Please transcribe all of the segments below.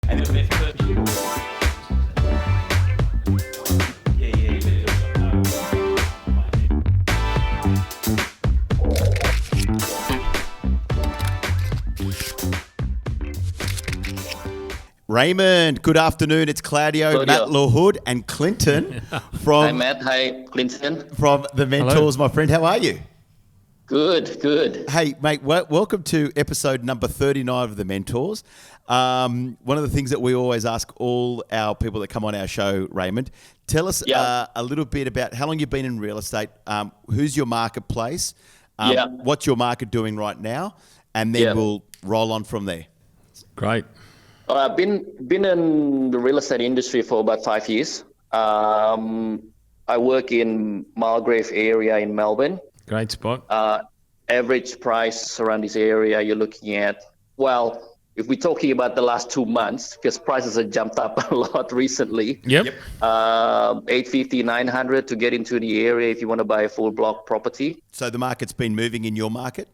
And the method. Raymond, good afternoon. It's Claudio, Matt Lahood, and Clinton from. Hi, Matt. Hi, Clinton. From the Mentors, hello. My friend. How are you? Good, good. Hey, mate. Welcome to episode number 39 of the Mentors. One of the things that we always ask all our people that come on our show, Raymond, tell us a little bit about how long you've been in real estate. Who's your marketplace? What's your market doing right now? And then we'll roll on from there. Great. I've been in the real estate industry for about 5 years. I work in Mulgrave area in Melbourne. Great spot. Average price around this area, you're looking at, well, if we're talking about the last 2 months, because prices have jumped up a lot recently. Yep. 850, 900 to get into the area if you want to buy a full block property. So the market's been moving in your market,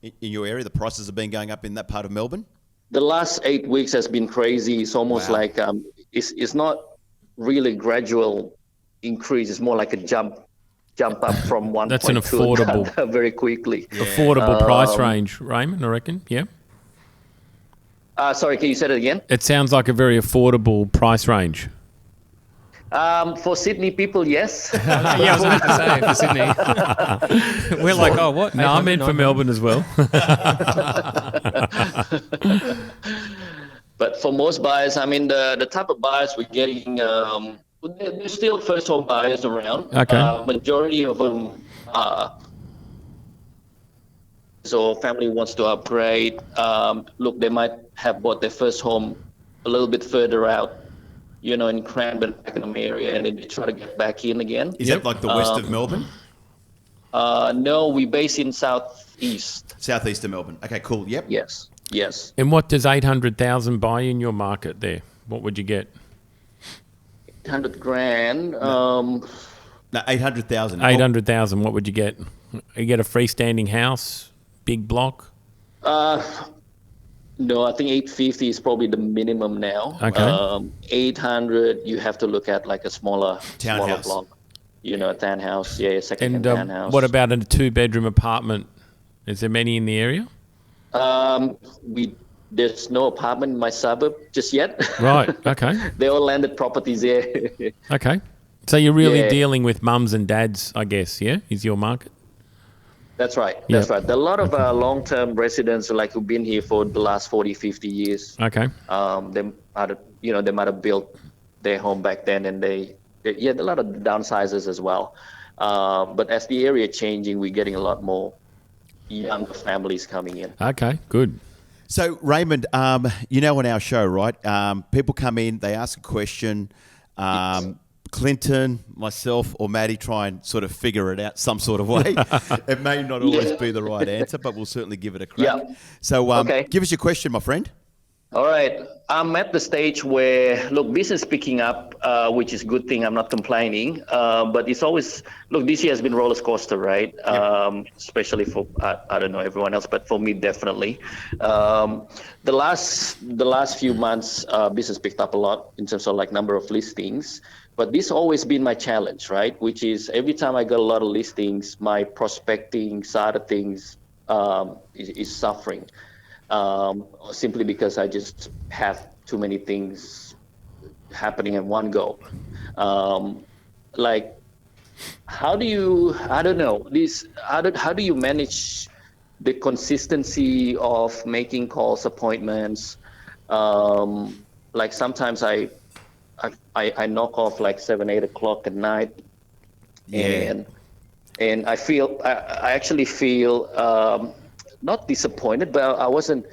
in your area? The prices have been going up in that part of Melbourne? The last 8 weeks has been crazy. It's almost like it's not really gradual increase. It's more like a jump up from one. That's an affordable, very quickly. Yeah. Affordable price range, Raymond. I reckon. Yeah. Sorry, can you say that again? It sounds like a very affordable price range. For Sydney people, yes. Yeah, I was about to say for Sydney. We're like, oh, what? No, I meant for Melbourne as well. But for most buyers, I mean, the type of buyers we're getting, there's still first home buyers around. Okay. Majority of them so family wants to upgrade. Look, they might have bought their first home a little bit further out, you know, in Cranbourne, Pakenham area, and then they try to get back in again. Is that like the west of Melbourne? No, we base in southeast. Southeast of Melbourne. Okay, cool. Yep. Yes. And what does 800,000 buy in your market there? What would you get? 800 grand. No, 800,000. 800,000. What would you get? You get a freestanding house, big block? No, I think 850 is probably the minimum now. Okay. 800, you have to look at like a smaller block. You know, a townhouse. Yeah, a second townhouse. What about a 2-bedroom apartment? Is there many in the area? There's no apartment in my suburb just yet. Right. Okay. They're all landed properties there. Okay. So you're really dealing with mums and dads, I guess. Yeah, is your market? That's right. That's right. There are a lot of long-term residents like who've been here for the last 40, 50 years. Okay. They might have built their home back then, and a lot of downsizers as well. But as the area changing, we're getting a lot more younger families coming in. Okay, good. So Raymond, you know, on our show, right? People come in, they ask a question. Clinton, myself, or Maddie try and sort of figure it out some sort of way. It may not always be the right answer, but we'll certainly give it a crack. Yeah. So give us your question, my friend. All right. I'm at the stage where, look, business picking up, which is a good thing. I'm not complaining. But it's always, look, this year has been rollercoaster, right? Yep. Especially for, I don't know, everyone else, but for me, definitely. The last few months, business picked up a lot in terms of like number of listings. But this always been my challenge, right? Which is every time I got a lot of listings, my prospecting side of things is suffering. Simply because I just have too many things happening at one go. Like, how do you, I don't know, how do you manage the consistency of making calls, appointments? Like sometimes I knock off like 7, 8 o'clock at night. And I actually feel, not disappointed, but I wasn't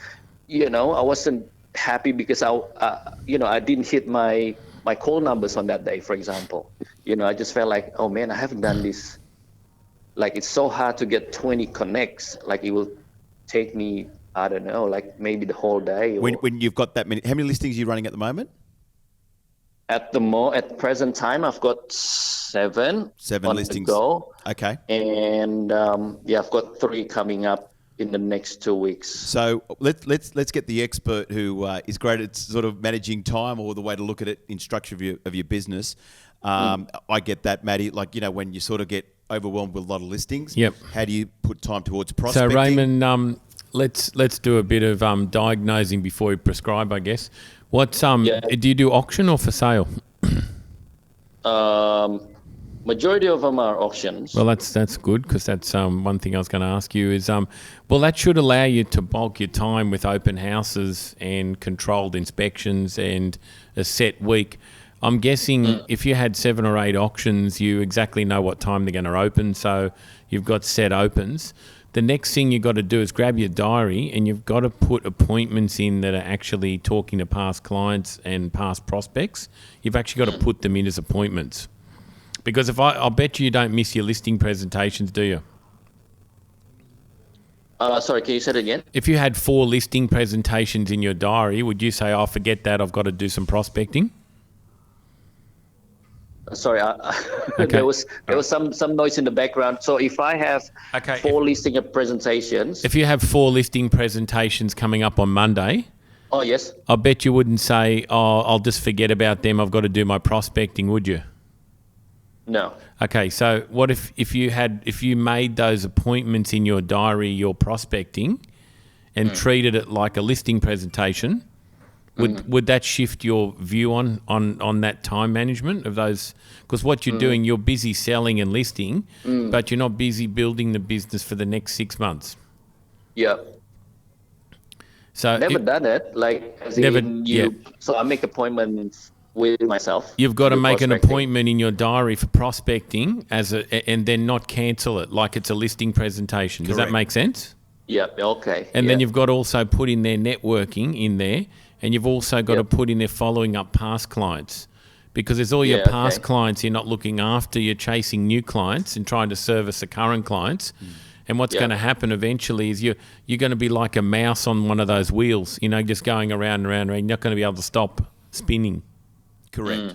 happy because I didn't hit my call numbers on that day, for example. You know, I just felt like, oh man, I haven't done this. Like, it's so hard to get 20 connects. Like, it will take me, I don't know, like maybe the whole day. When you've got that many, how many listings are you running at the moment? At present time, I've got 7 listings. Go. Okay. And I've got 3 coming up in the next 2 weeks. So let's get the expert who is great at sort of managing time, or the way to look at it in structure of your business. I get that, Matty. Like, when you sort of get overwhelmed with a lot of listings. Yep. How do you put time towards prospecting? So Raymond, let's do a bit of diagnosing before we prescribe, I guess. What's do you do auction or for sale? Majority of them are auctions. Well, that's good, because that's one thing I was going to ask you is, that should allow you to bulk your time with open houses and controlled inspections and a set week. I'm guessing if you had 7 or 8 auctions, you exactly know what time they're going to open, so you've got set opens. The next thing you've got to do is grab your diary, and you've got to put appointments in that are actually talking to past clients and past prospects. You've actually got to put them in as appointments. Because I'll bet you don't miss your listing presentations, do you? Sorry, can you say it again? If you had 4 listing presentations in your diary, would you say, forget that, I've got to do some prospecting? Sorry, Okay. there was some noise in the background. So if I have 4 listing presentations... If you have 4 listing presentations coming up on Monday... Oh, yes. I bet you wouldn't say, I'll just forget about them, I've got to do my prospecting, would you? No. Okay, so what if you made those appointments in your diary, your prospecting, and treated it like a listing presentation? Would that shift your view on that time management of those? Because what you're doing, you're busy selling and listing, but you're not busy building the business for the next 6 months. Yeah. So never done it. Like, so I make appointments with myself. You've got to make an appointment in your diary for prospecting and then not cancel it like it's a listing presentation. Does that make sense? Yeah. Okay. And then you've got to also put in their networking in there. And you've also got to put in there following up past clients, because there's all your past clients you're not looking after. You're chasing new clients and trying to service the current clients. And what's going to happen eventually is you're going to be like a mouse on one of those wheels, just going around and around. You're not going to be able to stop spinning. Correct.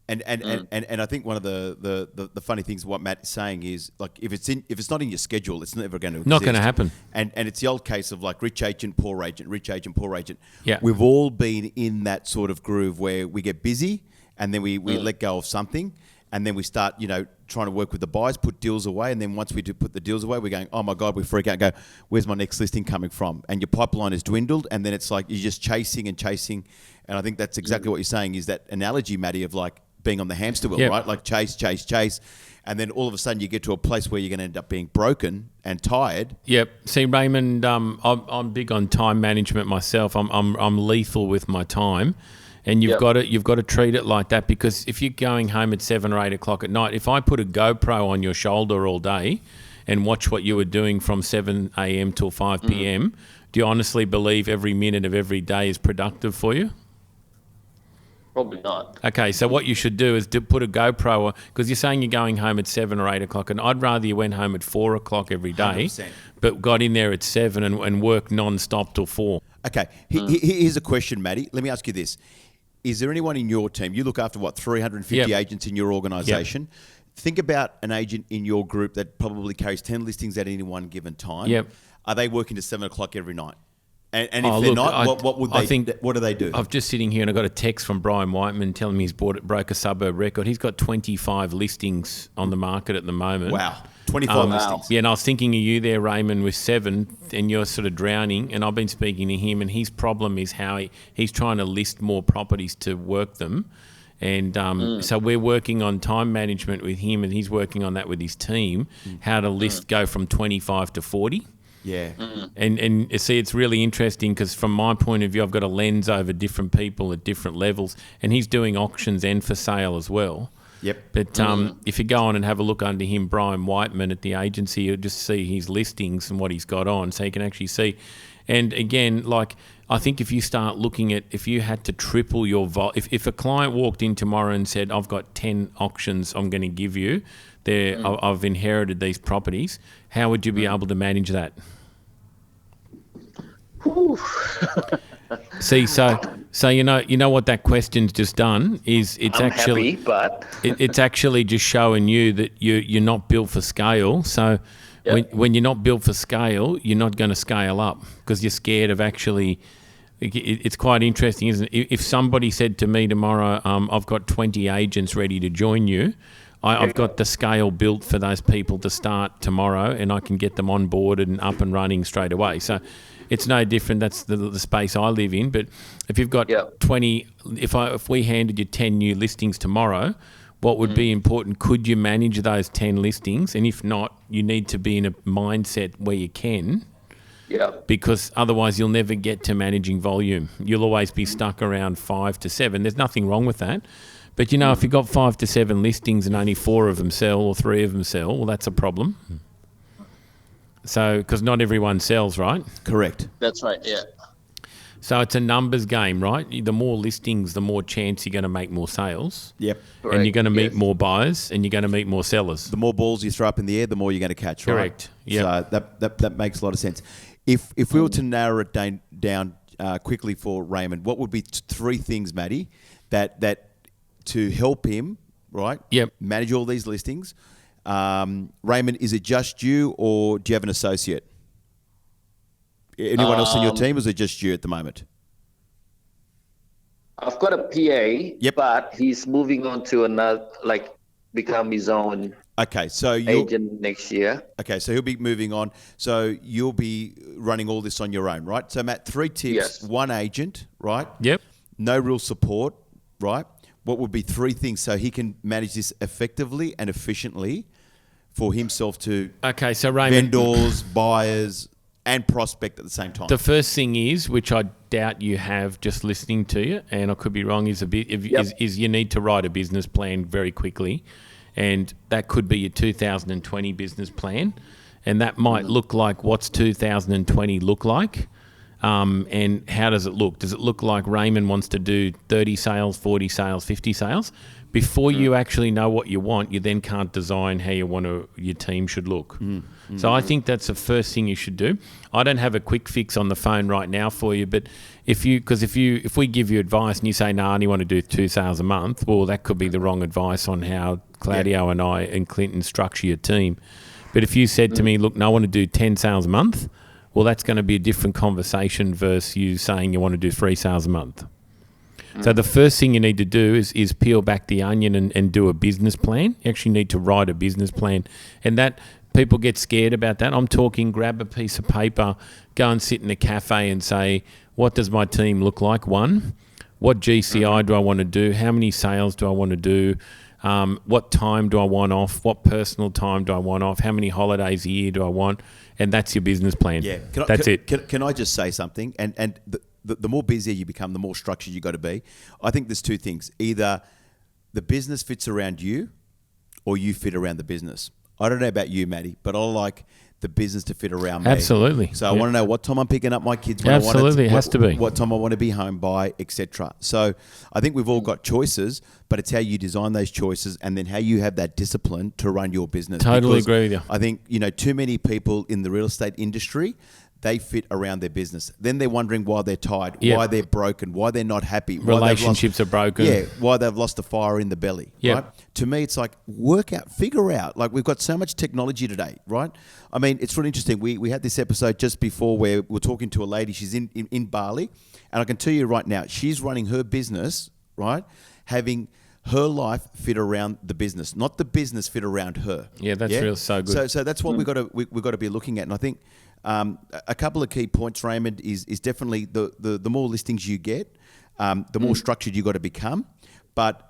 And I think one of the funny things what Matt is saying is, like, if it's not in your schedule, it's never going to exist. Not going to happen. And it's the old case of like rich agent, poor agent, rich agent, poor agent. Yeah. We've all been in that sort of groove where we get busy and then we let go of something, and then we start, trying to work with the buyers, put deals away, and then once we do put the deals away, we're going, oh my God, we freak out and go, where's my next listing coming from? And your pipeline has dwindled, and then it's like you're just chasing and chasing. And I think that's exactly what you're saying, is that analogy, Matty, of like being on the hamster wheel, right? Like chase, chase, chase. And then all of a sudden you get to a place where you're going to end up being broken and tired. Yep. See, Raymond, I'm big on time management myself. I'm lethal with my time. And you've got to treat it like that, because if you're going home at 7 or 8 o'clock at night, if I put a GoPro on your shoulder all day and watch what you were doing from 7 a.m. till 5 p.m., do you honestly believe every minute of every day is productive for you? Probably not. Okay, so what you should do is put a GoPro on, because you're saying you're going home at 7 or 8 o'clock, and I'd rather you went home at 4 o'clock every day, 100%. but got in there at 7 and worked non-stop till 4. Okay, here's a question, Matty. Let me ask you this. Is there anyone in your team, you look after, 350 agents in your organisation? Think about an agent in your group that probably carries 10 listings at any one given time. Yep. Are they working to 7 o'clock every night? And if they're not, what do they do? I'm just sitting here and I got a text from Brian Whiteman telling me he's broke a suburb record. He's got 25 listings on the market at the moment. Wow. 25 listings. Yeah, and I was thinking of you there, Raymond, with 7, and you're sort of drowning. And I've been speaking to him, and his problem is how he's trying to list more properties to work them. And so we're working on time management with him, and he's working on that with his team, how to list go from 25 to 40. Yeah. And see, it's really interesting, because from my point of view, I've got a lens over different people at different levels, and he's doing auctions and for sale as well. Yep. But if you go on and have a look under him, Brian Whiteman at the agency, you'll just see his listings and what he's got on, so you can actually see. And again, like, I think if you start looking at, if you had to triple your if a client walked in tomorrow and said, I've got 10 auctions I'm going to give you, I've inherited these properties, how would you be able to manage that? See, so you know what that question's just done is it's happy, but it's actually just showing you that you're not built for scale. So When you're not built for scale, you're not going to scale up because you're scared of actually. It's quite interesting, isn't it? If somebody said to me tomorrow, I've got 20 agents ready to join you, I've got the scale built for those people to start tomorrow, and I can get them onboarded and up and running straight away. So it's no different. That's the space I live in. But if you've got 20, if we handed you 10 new listings tomorrow, what would be important? Could you manage those 10 listings? And if not, you need to be in a mindset where you can. Yeah. Because otherwise you'll never get to managing volume. You'll always be stuck around 5 to 7. There's nothing wrong with that. But, if you've got 5 to 7 listings and only 4 of them sell or 3 of them sell, well, that's a problem. So, because not everyone sells, right? Correct. That's right, yeah. So it's a numbers game, right? The more listings, the more chance you're going to make more sales. Yep. Correct. And you're going to meet more buyers and you're going to meet more sellers. The more balls you throw up in the air, the more you're going to catch, right? Correct. Yeah. So that makes a lot of sense. If we were to narrow it down quickly for Raymond, what would be 3 things, Matty, that to help him, right? Yep. Manage all these listings. Raymond, is it just you, or do you have an associate? Anyone else in your team, or is it just you at the moment? I've got a PA, Yep. but he's moving on to another, become his own agent next year. Okay, so he'll be moving on. So you'll be running all this on your own, right? So, Matt, 3 tips. Yes. 1 agent, right? Yep. No real support, right? What would be 3 things so he can manage this effectively and efficiently for himself to Okay, so Raymond, vendors, buyers, and prospect at the same time? the first thing is, which I doubt you have just listening to you, and I could be wrong, is you need to write a business plan very quickly. And that could be your 2020 business plan. And that might look like, what's 2020 look like? And how does it look? Does it look like Raymond wants to do 30 sales, 40 sales, 50 sales? Before you actually know what you want, you then can't design how your team should look. So I think that's the first thing you should do. I don't have a quick fix on the phone right now for you, but if we give you advice and you say, no, I only want to do 2 sales a month, well, that could be the wrong advice on how Claudio and I and Clinton structure your team. But if you said to me, look, no, I want to do 10 sales a month, well, that's going to be a different conversation versus you saying you want to do 3 sales a month. So the first thing you need to do is peel back the onion and do a business plan. You actually need to write a business plan. And that people get scared about that. I'm talking grab a piece of paper, go and sit in a cafe and say, what does my team look like? 1, what GCI do I want to do? How many sales do I want to do? What time do I want off? What personal time do I want off? How many holidays a year do I want? And that's your business plan. Yeah. It. Can I just say something? And the more busier you become, the more structured you got to be. I think there's 2 things. Either the business fits around you or you fit around the business. I don't know about you, Matty, but I like the business to fit around me. Absolutely. So I want to know what time I'm picking up my kids. When Absolutely, it has to be. What time I want to be home by, etc. So I think we've all got choices, but it's how you design those choices and then how you have that discipline to run your business. Totally agree with you. I think, too many people in the real estate industry, they fit around their business. Then they're wondering why they're tired, why they're broken, why they're not happy. Relationships are broken. Yeah, why they've lost a fire in the belly, right? To me, it's like figure out. Like we've got so much technology today, right? I mean, it's really interesting. We had this episode just before where we're talking to a lady. She's in Bali. And I can tell you right now, she's running her business, right? Having her life fit around the business, not the business fit around her. Yeah, that's really so good. So that's what we've got to be looking at. And I think a couple of key points, Raymond, is definitely the more listings you get, the more structured you got to become. But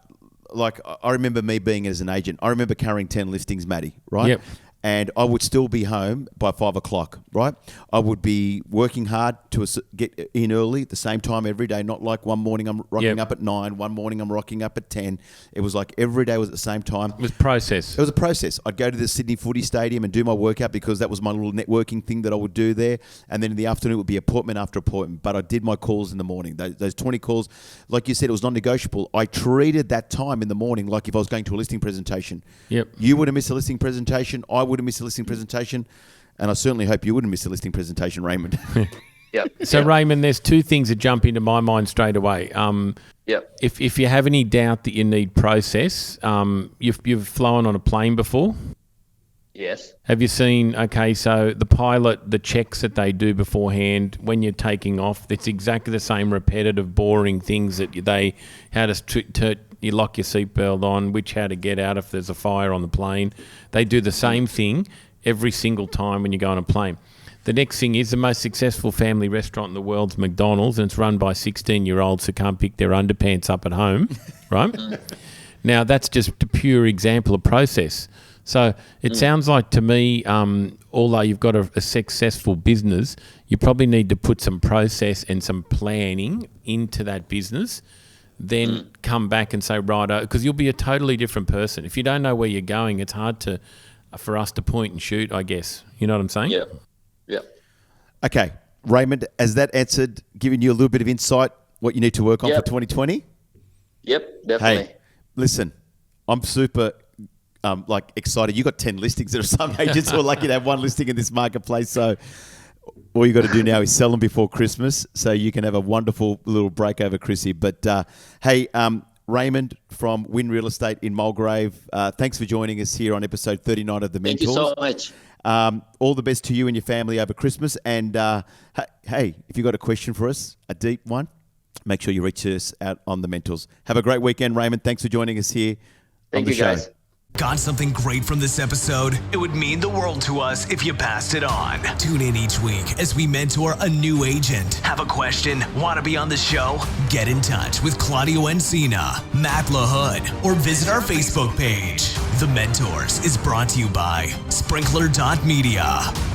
like I remember me being as an agent, I remember carrying 10 listings, Matty, right? Yep. And I would still be home by 5 o'clock, right? I would be working hard to get in early at the same time every day. Not like one morning I'm rocking up at 9, one morning I'm rocking up at 10. It was like every day was at the same time. It was process. It was a process. I'd go to the Sydney Footy Stadium and do my workout because that was my little networking thing that I would do there. And then in the afternoon it would be appointment after appointment. But I did my calls in the morning. Those 20 calls, like you said, it was non-negotiable. I treated that time in the morning like if I was going to a listing presentation. Yep. You would have missed a listing presentation. I would have missed a listing presentation. And I certainly hope you wouldn't miss a listing presentation, Raymond. So, Raymond, there's 2 things that jump into my mind straight away. If you have any doubt that you need process, you've flown on a plane before? Yes. Have you seen, okay, so the pilot, the checks that they do beforehand when you're taking off, it's exactly the same repetitive, boring things that how to you lock your seatbelt on, how to get out if there's a fire on the plane. They do the same thing every single time when you go on a plane. The next thing is the most successful family restaurant in the world's McDonald's, and it's run by 16-year-olds who can't pick their underpants up at home, right? Now, that's just a pure example of process. So it sounds like to me, although you've got a successful business, you probably need to put some process and some planning into that business, then come back and say, right, because you'll be a totally different person. If you don't know where you're going, it's hard for us to point and shoot, I guess. You know what I'm saying? Yeah. Okay, Raymond, has that answered, given you a little bit of insight, what you need to work on for 2020? Yep, definitely. Hey, listen, I'm super excited. You got 10 listings. There are some agents who are lucky to have one listing in this marketplace. So all you got to do now is sell them before Christmas, so you can have a wonderful little break over Chrissy. But hey, Raymond from Win Real Estate in Mulgrave, thanks for joining us here on episode 39 of The Mentors. Thank you so much. All the best to you and your family over Christmas. And hey, if you've got a question for us, a deep one, make sure you reach us out on The Mentors. Have a great weekend, Raymond. Thanks for joining us here on the show. Thank you, guys. Got something great from this episode? It would mean the world to us if you passed it on. Tune in each week as we mentor a new agent. Have a question? Want to be on the show? Get in touch with Claudio Encina, Matt Lahood, or visit our Facebook page. The Mentors is brought to you by Sprinkler.media.